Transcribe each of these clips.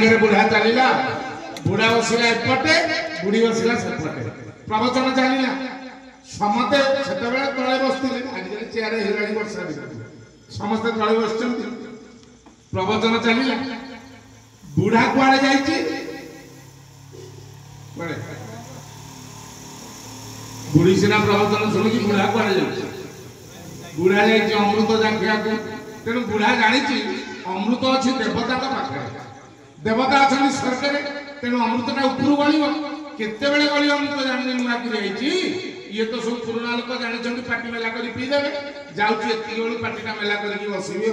आगे बुढ़ा चलला बुढ़ा बसला एपटे बुढ़ी बसला सेपटे प्रवचन चलला समते सेतबे तळे बसथिले आजिकल चेयर हेलाडी वर्षा समस्त तळे बसचंती प्रवचन चलला बुढ़ा कुआडे जाईची बड़े बुढ़ी सिना प्रवचन सुनिकी बुढ़ा कुआडे जाईची बुढ़ा जाईची अमृत जाखिया को तेणु बुढ़ा जानी अमृत अच्छी देवता पाखे देवता अच्छा स्वर्ग तेणु अमृतटा उपरू गल केते गल अमृत जानी नुआ कि ये तो सब पुराना लोक जानी पाटी मेला कर पीदेवे जाऊँगी एति बेलू पाटीटा मेला करके बसबी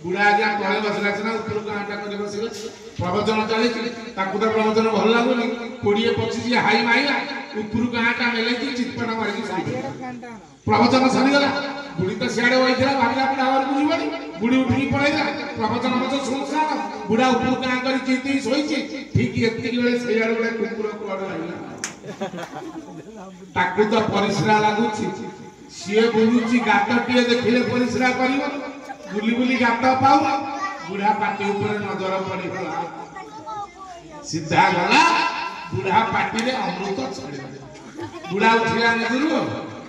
बुढ़ा आज्ञा तले बसला सीना उपरू गाँटा कर बसले प्रवचन चली तो प्रवचन भल लगुनि 20-25 हाई माइला उपरू गाँटा मेले चितपटा मारिकी प्रवचन सरीगला बुढ़ी तो सियाड़े वही भाविला बुढ़ा घर को जीवन बुढ़ी उठी पड़ेगा प्रवचन मत सुनसान बुढ़ा उपरू गाँ कर चिंती शोची ठीक एति बेले सियाड़े गोटे कुकुर कुआड़ लगला ताकू तो परिश्रा लगुच सी बुलूची गात टे देखिले परिश्रा कर बुली बुली गात पाऊ बुढ़ा पाटी ऊपर नजर पड़गला सीधा गला बुढ़ा पाटी रे अमृत छाड़ बुढ़ा उठिला निजरू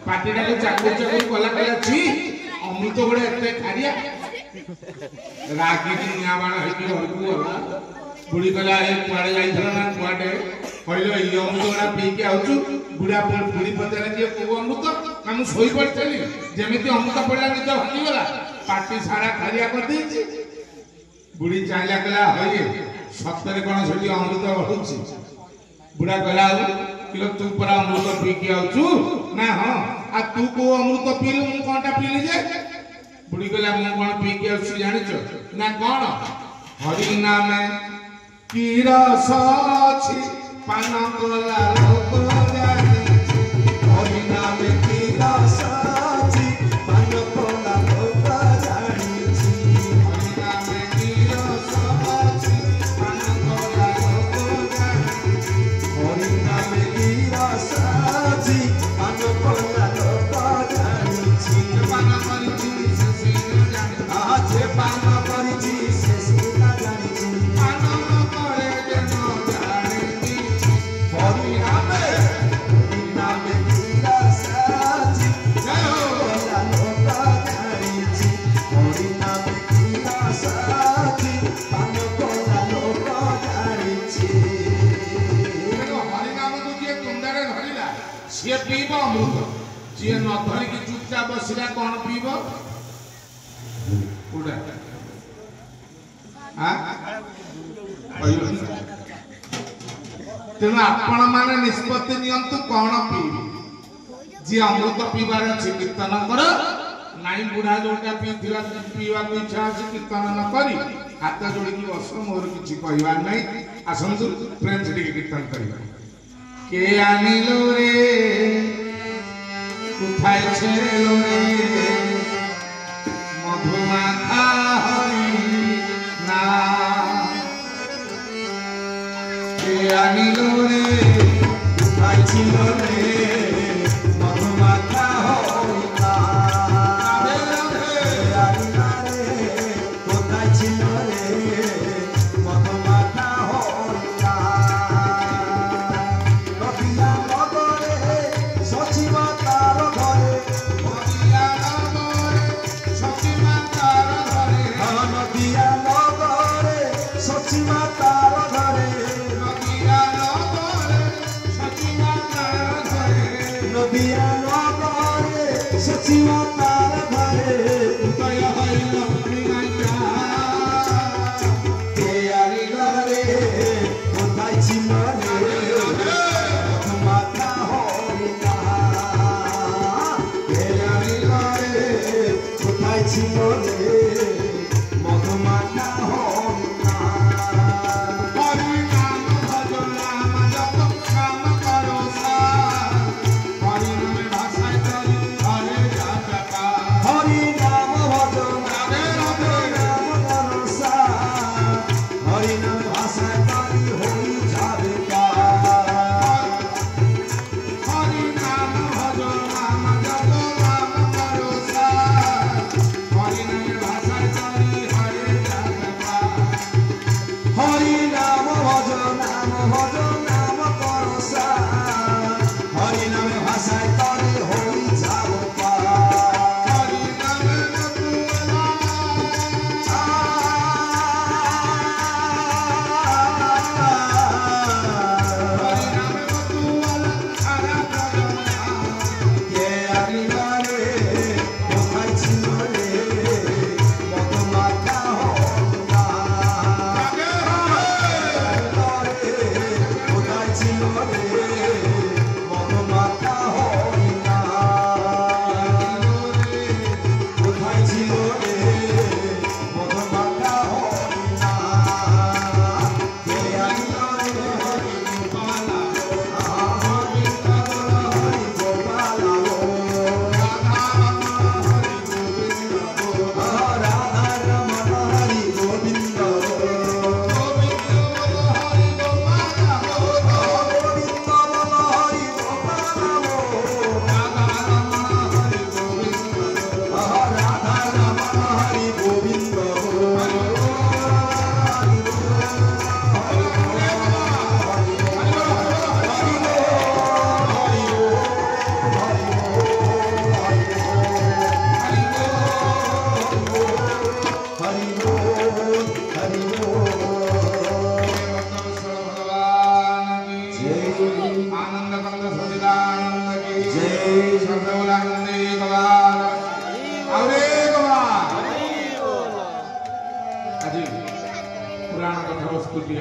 पाटीटा को चाकू चाकू कला कला छी अमृत गोड़े एते खारिया रागी निया बाण हेती घर को गला बुढ़ी कला ए कुआडे जाइथला ना कुआडे कहलो ई अमृत गोड़ा पी के आउछु बुढ़ा बुढ़ी पचारे जे को अमृत हम सोई पड़तली जेमिति अमृत पड़ला निज भांगी गला पाटी सारा खारिया कर देछि बुढ़ी चाइला कला होय सत्तरे कोन सेठी अमृत होछि बुढ़ा कला किलो तू परा अमृत पी के आउछु ना हां आ तू को अमृत पीलु मु कोनटा पीली जे बुढ़ी कला मु कोन पी के आउछु जानिछ ना कोन हरि नाम की रस अछि पान कोला लोक जानिछ हरि नाम की रस अछि पान कोला लोक जानिछ हरि नाम की रस अछि पान कोला लोक जानिछ हरि नाम की रस अछि पान कोला लोक जानिछ पान करिछि से सीना जानिछ आज पान करिछि से सीना जानिछ पान न करे जे न जानिछि हरि नाम की रस अछि जय हो लोक जानिछि हरि नाम की रस अछि पान कोला लोक जानिछि हरि नाम तो जे कुंडरे धरिला से पीब अमृत जे न धरिकी चुपचाप बसिला कौन पीब उड़ा तेणु आपण माने निष्पत्ति नियंतु कौन पीबे जी अमृत पीबार अच्छी कीर्तन कर नाई बुढ़ा जोटा पीवा पीवा इच्छा अच्छी कीर्तन न करी हाथ जोड़ी बस मोर किसी कहवार नहीं आसतु प्रेम से कीर्तन करवा के आनिलो रे उठाई छेलो रे मधुमाखा हरि ना के आनिलो रे उठाई छेलो रे मधुमाखा हरि ना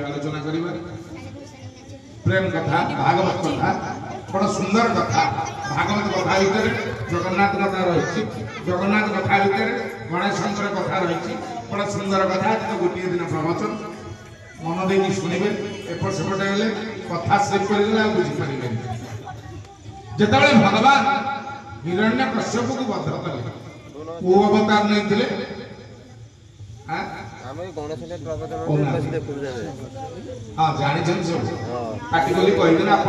आलोचना करिबा प्रेम कथा भागवत कथा बड़ा सुंदर कथा भागवत कथा भीतर जगन्नाथ कथा रही जगन्नाथ कथा भीतर गणेश कथा रही बड़ा सुंदर कथा तो गोटे दिन प्रवचन मन देकी शुणवे एपट सेपट हेले कथा शेष कर बुझी पारे जिते भगवान हिरण्यकश्यप को बद्ध कले को अवतार नहीं हाँ जानी पार्टी बोली कहले आप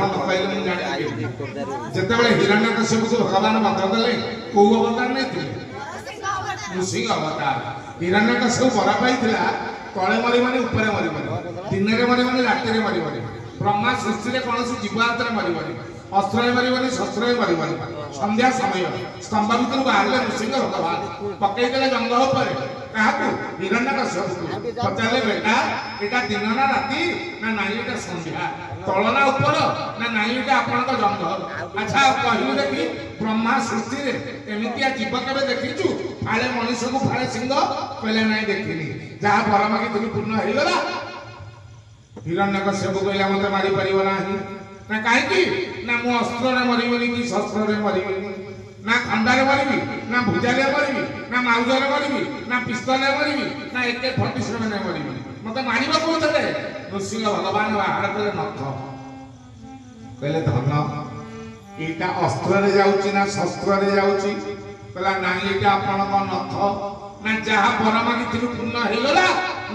जिते हिरण्यकश्यप को भगवान बद्ध कले को अवतार नहीं नृसिंह अवतार हिरण्यकश्यप बरा पाई तले मरी मानी ऊपर मरी मानी दिन में मरी मानी राति में मरी मानी ब्रह्मा सृष्टि में कौन जीव हाथ में मरी मानी अस्त्र मरवानी शस्त्र मरवानी संध्या समय स्तंभ भर बाहर नृसिंह भगवान पकईदे जंगल पर हिरण्यकश्यप पचारे बेटा एटा दिन ना राति ना नाई एटा संध्या तल ना ऊपर ना नाई एटा आपन जंगल अच्छा कहलु देखी ब्रह्मा सृष्टि रे एमितिया जीव केबे देखिचु फाळे मनुष्य को फाळे सिंह कहले नाई देखिनी जहा परमाकी तुम पूर्ण हो गला हिरण्यकश्यप कहला मते मारी परिबो नाही ना काहे ना मु अस्त्र रे मरिबनी कि शस्त्र रे मरिबनी ना खंडा रे मरिबी ना भुजा रे मरिबी ना माउजा रे मरिबी ना पिस्तल रे मरिबी ना AK-47 रे मरिबी मते मारिबा कोथले नृसिंह भगवान बाहर करे नथ कहले धन एटा अस्त्र रे जाउची ना शस्त्र रे जाउची कहला नाही एटा आपन को नथ ना जहा परमा कि तिरु पूर्ण हे गला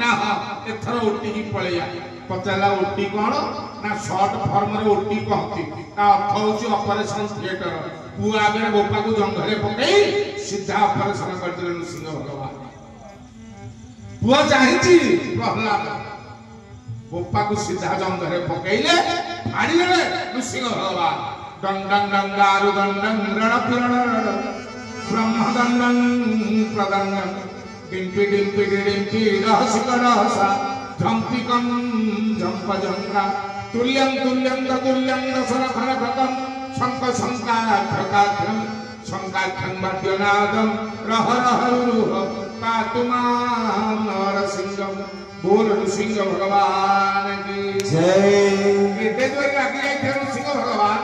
ना एथर उठी की पळेया पचाला ओटी कौन ना शॉर्ट फॉर्म रे ओटी कहती ता अर्थ होची ऑपरेशन थिएटर पु आगे गोपा को जंगले पकई सीधा ऑपरेशन कर दिले नृसिंह भगवान पुआ चाहिची प्रहलाद गोपा को सीधा जंगले पकईले फाड़ी ले नृसिंह भगवान डंग डंग डंगारु दंडं रण पिरण ब्रह्म दंडं प्रदंडं डिम्पी डिम्पी डिम्पी रहस्य रहसा झंपिकं झंप झंका तुल्यं तुल्यं तुल्यं सरखरखकं शंख शंकाख्यं शंकाख्यं वाद्यनादं रह रह रुह पातुमां नरसिंहं बोल नृसिंह भगवान की जय एते जो लागी जाय नृसिंह भगवान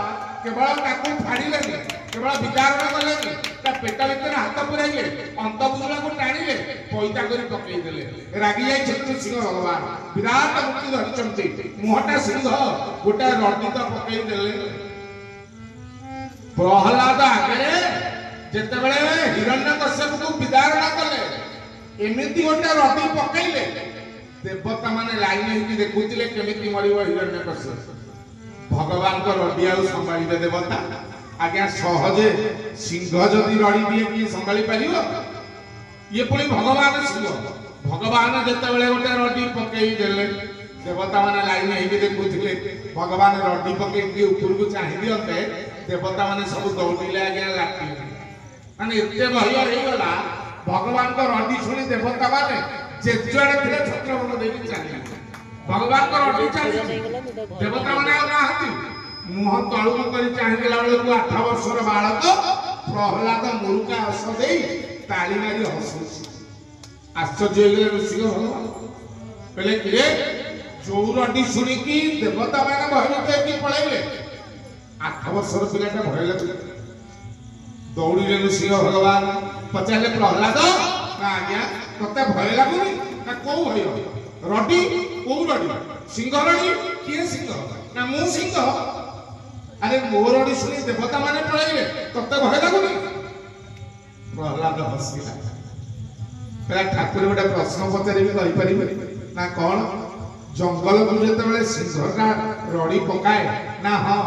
केवल ताकू फाड़ी लेनी केवल विचार न कलेनी ता पेट भीतर हाथ पुराइले अंतपुरा को टाणिले पैदा करी पकई देले रागी जाय नृसिंह भगवान विराट मुक्ति धरिचंती मोहटा सिंह गोटा रडी तो पकई देले प्रहलाद आगे जेते बेले हिरण्यकश्यप को विदारण कले एमिति गोटा रडी पकईले देवता माने लाइन होती देखुतिले केमिति मरिबो हिरण्यकश्यप भगवान को रडी आउ संभाळिबे देवता आज्ञा सहजे सिंह जदि रडी दिए कि संभाली पारिबो ये पुणी भगवान सिंह भगवान जेते बेले गोटे रडी पकई देले देवता माने लाइन हेगे देखुथिले भगवान रडी पके के ऊपर को चाहि दियते देवता माने सब दौड़िले आगे लाठी माने एते भय हे गला भगवान को रडी सुनी देवता माने जे जुआड़े थिले छत्रबन देवी चाली भगवान को रडी चाली देवता माने आ नाहती मुह तळु करी चाहि देला बेले को 8 वर्षर बालक प्रहलाद मुरुका हस देई ताली मारी हसुची आश्चर्य हो गले ऋषि भगवान पहले किरे जो रडी सुनी की देवता माने भयभीत की पळैले 8 वर्षर पिलाटा भय लागले दौड़िले ऋषि भगवान पचारे प्रहलाद ना आज्ञा तते भय लागुनी ना को भय रडी को रडी सिंह रडी किए सिंह ना मु सिंह अरे मो रडी सुनी देवता माने पळैले तते भय लागुनी प्रहलाद हसिला पहला ठाकुर गोटे प्रश्न पचारि कहि परिबे ना कौन जंगल को जेतेबेले सिंहटा रडी पकाए ना हां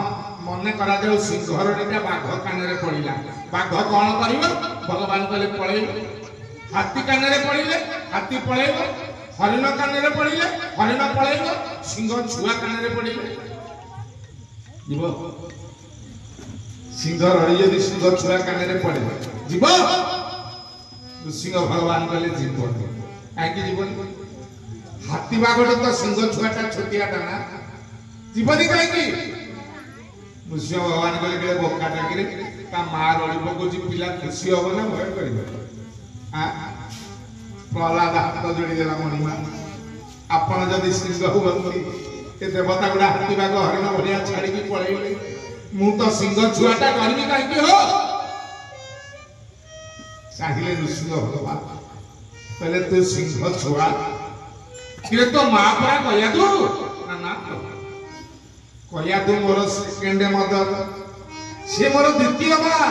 मने करा जाऊ सिंह रडीटा बाघ कान रे पड़िला बाघ कौन करिवो भगवान कहले पळैले हाथी कान रे पड़िले हाथी पळैबो हरिण कान रे पड़िले हरिण पळैबो सिंह छुआ कान रे पड़िले जीव सिंह रडी यदि सिंह छुआ कान रे पड़े जीव सिंह भगवान कहले जीव काहे जीवन हाथी बागड़ तो सिंह छुआटा छोटियाटा ना जीवनी कहीं मुझे भगवान कहले बोकाटा कि ता मां रड़ी पकोची पिला खुशी हो ना भय करिबो प्रहलाद हाथ जोड़ी देला मणिमा आपण जदि सिंह हुवंती ए देवता गुडा हाथी बाग हरिण भरिया छाड़ी की पळैले मु तो सिंह छुआटा करबी काहे हो चाहिले नृसिंह भगवान पहले तू सिंह छुआ कि तो मां परा कहया तू ना ना कहया तू मोर सेकंड मदर से मोर द्वितीय मां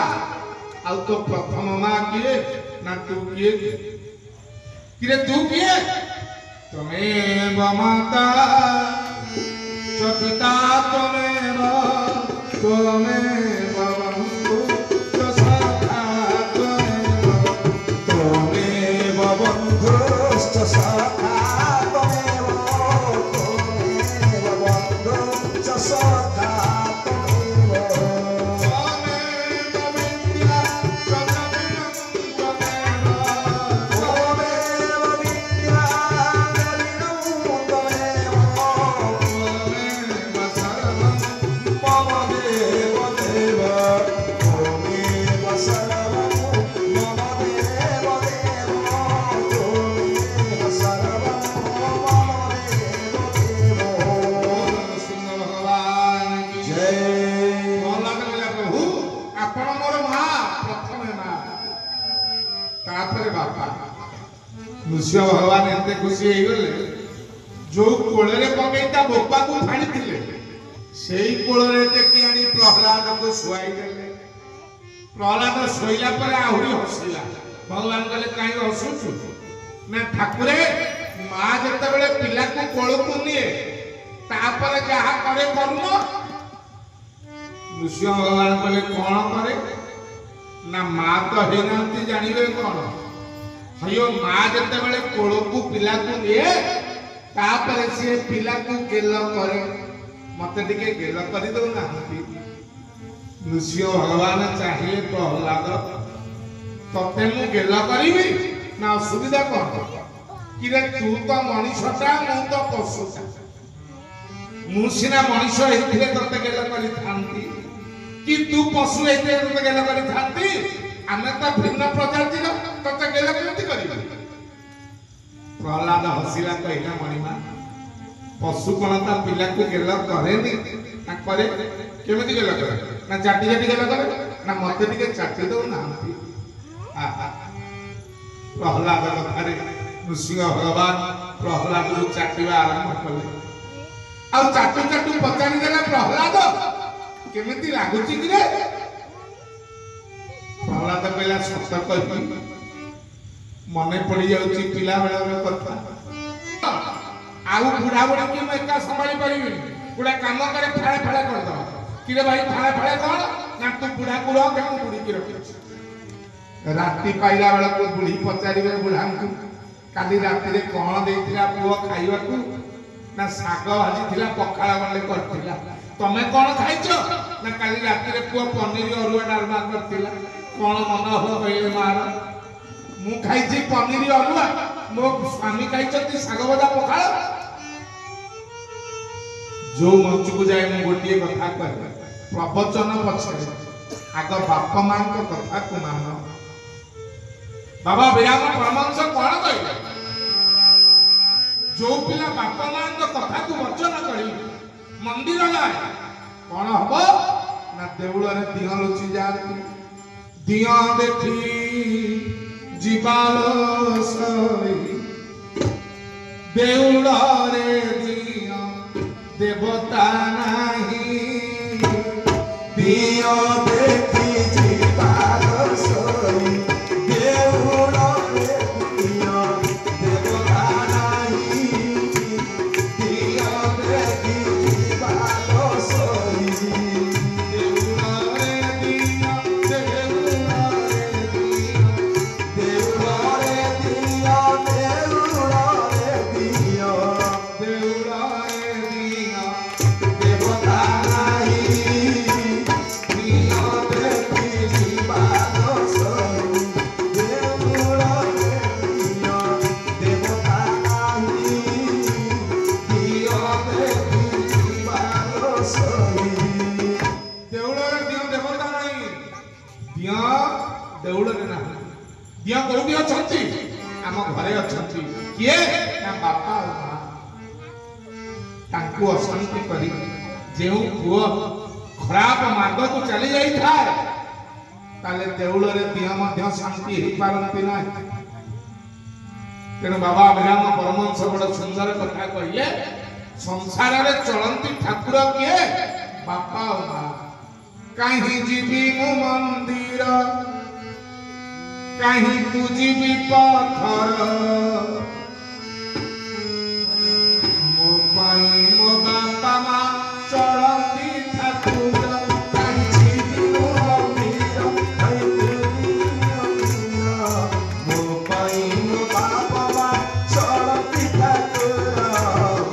आ तो प्रथम मां किए ना तू किए कि तू किए तमेव माता च पिता तमेव बंधु च सखा तमेव बंधु च सखा नृसिंह भगवान एते खुशी हो गले जो कोळे पकईता बोपा को फाड़ी थिले सेई कोळे टेकी आनी प्रहलाद को सुआई देले प्रहलाद सोइला पर आहुरी हसिला भगवान कहले काई हसुछु ना ठाकुरे मां जते बेले पिला को कोळ को निए तापर जहा करे करूनो नृसिंह भगवान कहले कोन करे ना मां तो हेनांती जानिबे कोन हयो मां जते बेले कोळ को पिला को निए तापर से पिला को गेल करे मते टिके गेल करि दो ना नृसिंह भगवान चाहिए प्रहलाद तते मु गेल करिबी ना सुविधा कोन कि रे तू तो मनुष्यटा मु तो पशुटा मु सिना मनुष्य हेथिले तते गेल करि थांती कि तू पशु हेथिले तते गेल करि थांती आमे तो भिन्न प्रजातिर तते गेल केमति करिबी प्रहलाद हसिला कहला मणिमा पशु कोन ता पिला को गेल करेनी ना करे केमति गेल करे ना चाटी चाटी गेल करे ना मते टिके चाटी दो ना प्रहलाद कथारे नृसिंह भगवान प्रहलाद को चाटीवा आरंभ कले आ चाटू चाटू पचारि देला प्रहलाद केमति लागुची कि रे प्रहलाद कहला सत्य कहि मने पड़ी जाउची पिला बेला कथा आउ बुढ़ा बुढ़ी के मैं एका संभाली परिबी बुढ़ा काम करे फाळे फाळे कर दो कि रे भाई फाळे फाळे कोन ना तू बुढ़ा को रह के बुढ़ी की रखी राती पाइला बेला को बुढ़ी पचारिबे बुढ़ा को काली राती रे कोन देइतिला पुओ खाइबा को ना शाग भाजी थिला पखाला गले करथिला तमे कोन खाइछो ना काली राती रे पुआ पनीर अरुआ डालमा करथिला कोन मन हो कहिले मार मु खाइछि पनीर अरुआ मो स्वामी खाइछति शाग भजा पखाला जो मंच को जाए मु गोटिए कथा कहबे प्रवचन पछे आग बापा मां को कथा को मान बाबा विराम परमहंस कोन कहले जो पिला बापा मां को कथा को वचन करी मंदिर जाए कोन हबो ना देउल रे दिया लुचि जाती दिया देखी जीवालो सई देउल रे दिया देवता नहीं दिया देखी जीवालो सई देउल रे दिया देवता नहीं दिया देखी जीवालो सई दिया कोठी अछंती आम घरे अछंती किए ना बापा तांको अशांति करी जेउ पुओ खराब मार्ग को चली जाई थाए ताले देउल रे दिया मध्य शांति हे पारंती ना तेन बाबा विराम परमहंस बड़ सुंदर कथा कहिए संसार रे चलंती ठाकुर किए बापा काहे जीवी मो मंदिर कहीं तुझी भी पत्थर मो पाई मो बापा मां चलती ठाकुर कहीं जीवी मो मंदिर कहीं तुझी मो पाई मो बापा मां चलती ठाकुर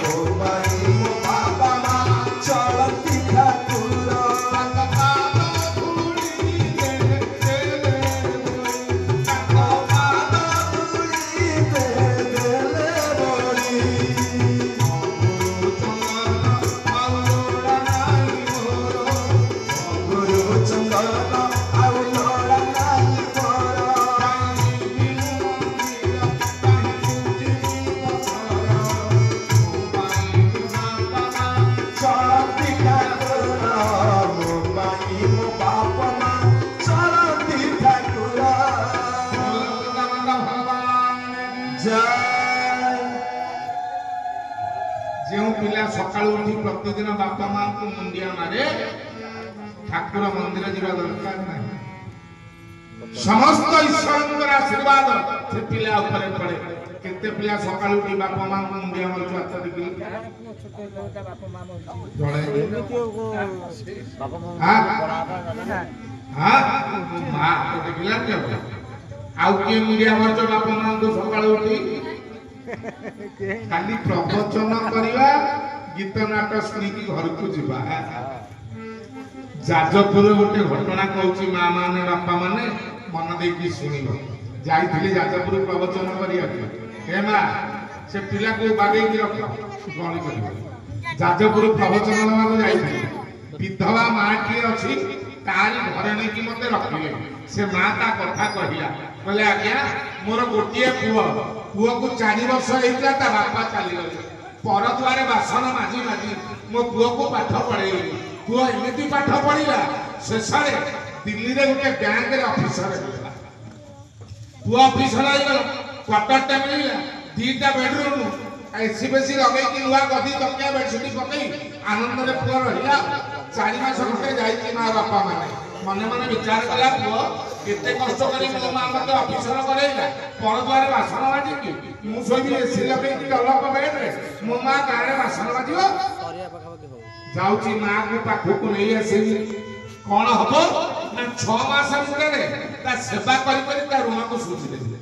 मो पाई मो बापा मां चलती ठाकुर सकाल उठी प्रतिदिन बापा मां को मुंडिया मारे ठाकुर मंदिर जीवा दरकार नहीं समस्त ईश्वर आशीर्वाद से पिला ऊपर पड़े केते पिला सकाल उठी बापा मां को मुंडिया मारु हाथ देखि हां मां तो देखिला के आउ के मुंडिया मारु बापा मां को सकाल उठी खाली प्रवचन करिवा गीत नाटक सुनी की घर को जीवा जाजपुर गोटे घटना कहूची माँ माने बापा माने मन देकी सुनिबो जाइथिले जाजपुर प्रवचन करिया हे माँ से पिला को बागेई की रख गणी करियो जाजपुर प्रवचन लगा जाइथिले विधवा माँ की अछि तारी घरे नै की मते रखिले से माँ ता कथा कहिला बोले आज्ञा मोर गोटिए पुओ को 4 वर्ष हेइता ता बापा चली गले पर द्वारे बासन माजी माजी मो पुओ को पाठ पढ़ेई पुओ एमिति पाठ पढ़िला शेष रे दिल्ली रे गोटे बैंक रे ऑफिसर हेला पुओ ऑफिसर आइ गलो क्वार्टर टा मिलिला 2टा बेडरूम एसी बेसी लगे कि नुआ गदी तकिया बेडशीट पकई आनंद रे पुओ रहिला 4 मास खटे जाई मां बापा माने मने मने विचार कला पुओ केते कष्ट करी मो मां मते ऑफिसर करेला पर द्वारे बासन माजी कि मु सोई एसी लगे कि अलग बेड रे मो मां गारे बासन माजियो सरिया पखा पके हो जाउची मां को पाखु को नै आसी कोन हबो ना 6 मास मुरे रे ता सेवा करी करी ता रुमा को सुझी देले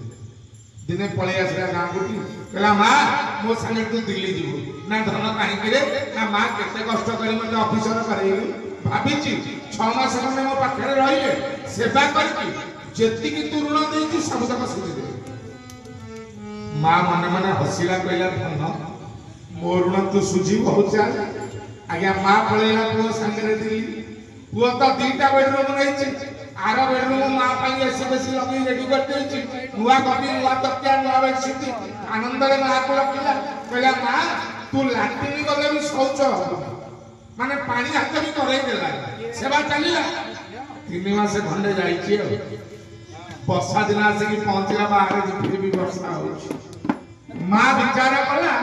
दिने पलि आसला गाँ को कहला माँ मो संगे तू दिल्ली जीवु ना धन कहीं ना माँ केते कष्ट करी मते ऑफिसर करेई भाभी 6 मास खंडे मो पाखरे रहिले सेवा करकी जेति की तू ऋण देची सब तक सुझी दे माँ मन मन हसिला कहला धन मो ऋण तू सुझी बहुत चाल आज्ञा माँ पळेला पुओ संगे दिल्ली पुओ तो 2टा बेडरूम रही आर बेडरूम माँ पाई एसी बेसी लगे रेडी कर देछि नुआ कपी नुआ तकिया नुआ बेडशीट आनंद रे माँ को रखिला कहला माँ तू लाट्रिन गले भी शौच माने पानी हाथ भी करे देला सेवा चलिला 3 मास खंडे जाईछि वर्षा दिन आसे कि पहुंचला बाहर फिर भी वर्षा होछि माँ विचार कला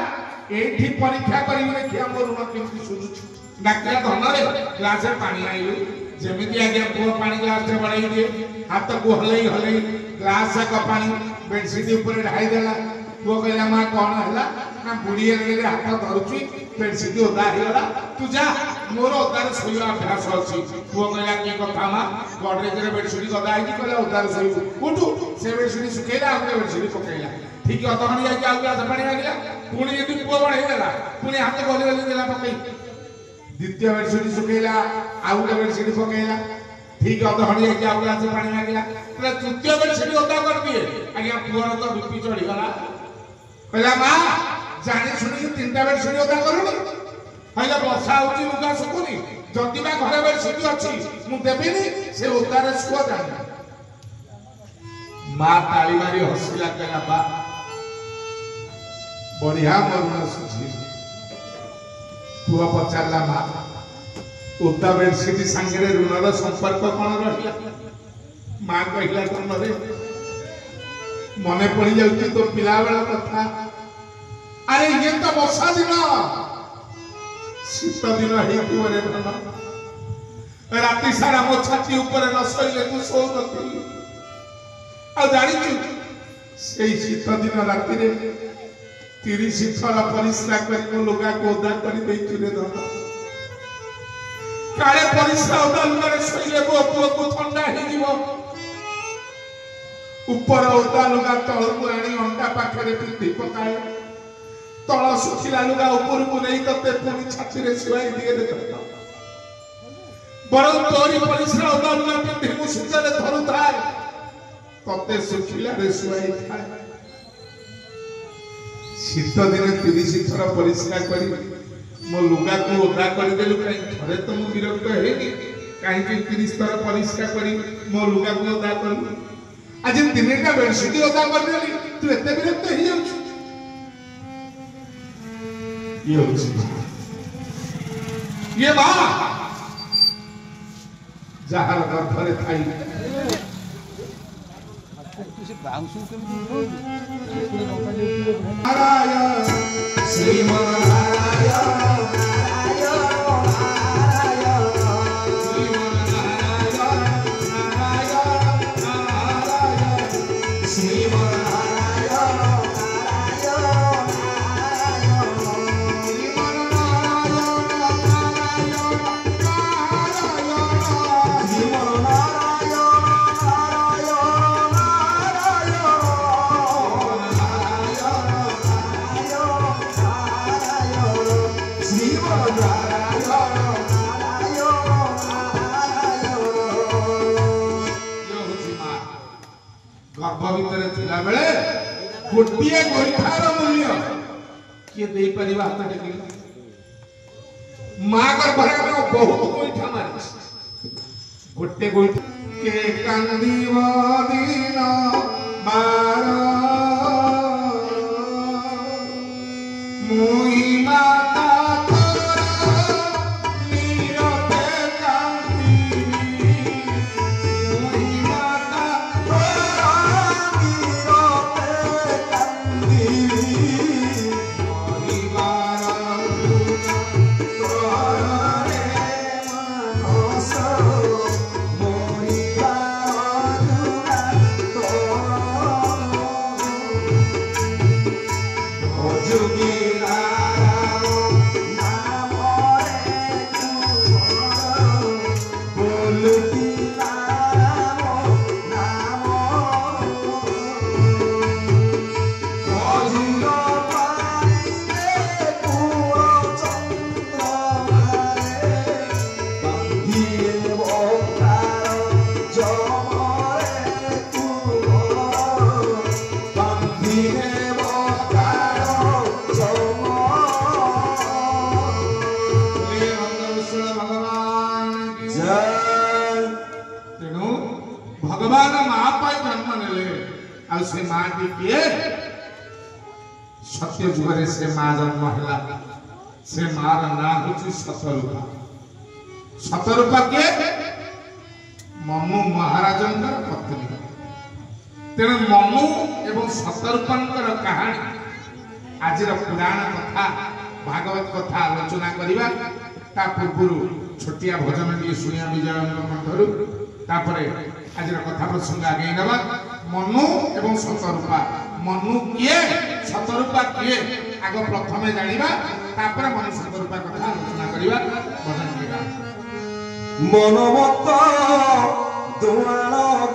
एठी परीक्षा करी देखिया मोर ऋण केमति सुझुछि डाक्टर धन रे ग्लास पानी आइलो जेमिति आज्ञा पुओ पानी ग्लास रे बढाई दिए हाथ को हलई हलई ग्लास का पानी बेडशीट ऊपर ढाई देला पुओ कहला मां कोन हला ना बुढ़ी रे हाथ धरुची बेडशीट ओदा हेला तू जा मोर ओदार सोया अभ्यास अछि पुओ कहला की कथा मां गडरेज रे बेडशीट ओदा आइ कहला ओदार सोई उठू से बेडशीट सुखेला आ बेडशीट पकेला ठीक अधघणी जाई आउ ग्लास पानी आइला पुणी यदि पुओ बढाई देला पुणी हाथ गली गली देला पकई द्वितीय बेडशीट सुखेला आउ बेडशीट पकेला ठीक अधघणी जाई आउ ग्लास पानी आइला तो तृतीय बेडशीट ओदा कर दिए आज्ञा पुओर तो बीपी चढ़ी गला कहला मां जानी सुनी 3टा बेडशीट ओदा करूनी हइला वर्षा होची लुगा सुकुनी जदिबा घरे बेडशीट अछि मु देबिनी से ओदारे सुआ जानी मां ताली मारी हसिला कहला बा बढ़िया मरुना सुझी पुआ पचारला मां ओदा बेडशीट संगे ऋणर संपर्क कोन रहिला मां कहिला कोन रे मने पड़ी जाउची तो पिला बेला कथा अरे ये तो वर्षा दिन शीत दिन हेतु रे धन राति सारा मो छाती ऊपर न सोइले तू सो नथि आ जानि छु सेई शीत दिन राति रे 30 थर परिश्रा करी मो लोगा को ओदा करी देछु रे धन काले परिश्रा ओदा लुगारे सोइले बो पुओ को ठंडा हे जीवो ऊपर ओदा लुगा तळ को आनी अंडा पाखरे पिंधी पकाए तळ सुखिला लुगा ऊपर को नहीं तते पुनी छाती रे सिवाई दिए दे बरं तोरी परिश्रा ओदा लुगा पिंधी मु सुचले धरु थाए तते सुखिला रे सिवाई थाए शीत दिन 30 थर परिश्रा करी मो लुगा को ओदा कर देलु काई थरे तो मु विरक्त हेगी काई कि 30 थर परिश्रा करी मो लुगा को ओदा कर आज 3टा बेडशीट ओदा कर देली तू एते विरक्त हे जाउ ये मां जहार गर्भरे थाई नारायण श्री गोटिए गोइठार मूल्य किए दे परिवा हाथ टेकिला मां गर्भरे में बहुत गोइठा मारी गोटे गोइठा के कांदीवा दिन बार मुई माता से माँ टी किए सत्य जुगरे से माँ जन्म है से मार ना होची शतरूपा शतरूपा किए मनु महाराजंकर पत्नी तेणु मनु एवं शतरूपंकर कहानी आज पुराण कथा भागवत कथा आलोचना करिबा ता पूर्व छोटिया भजन टी सुनिया विजय कंठरू तापरे आज कथा प्रसंग आगे नबा मनु एवं शतरूपा मनु किए शतरूपा किए आग प्रथमे जानिबा तापरे मनु शतरूपा कथा आलोचना करिबा भजन टी गा मनमत दुआर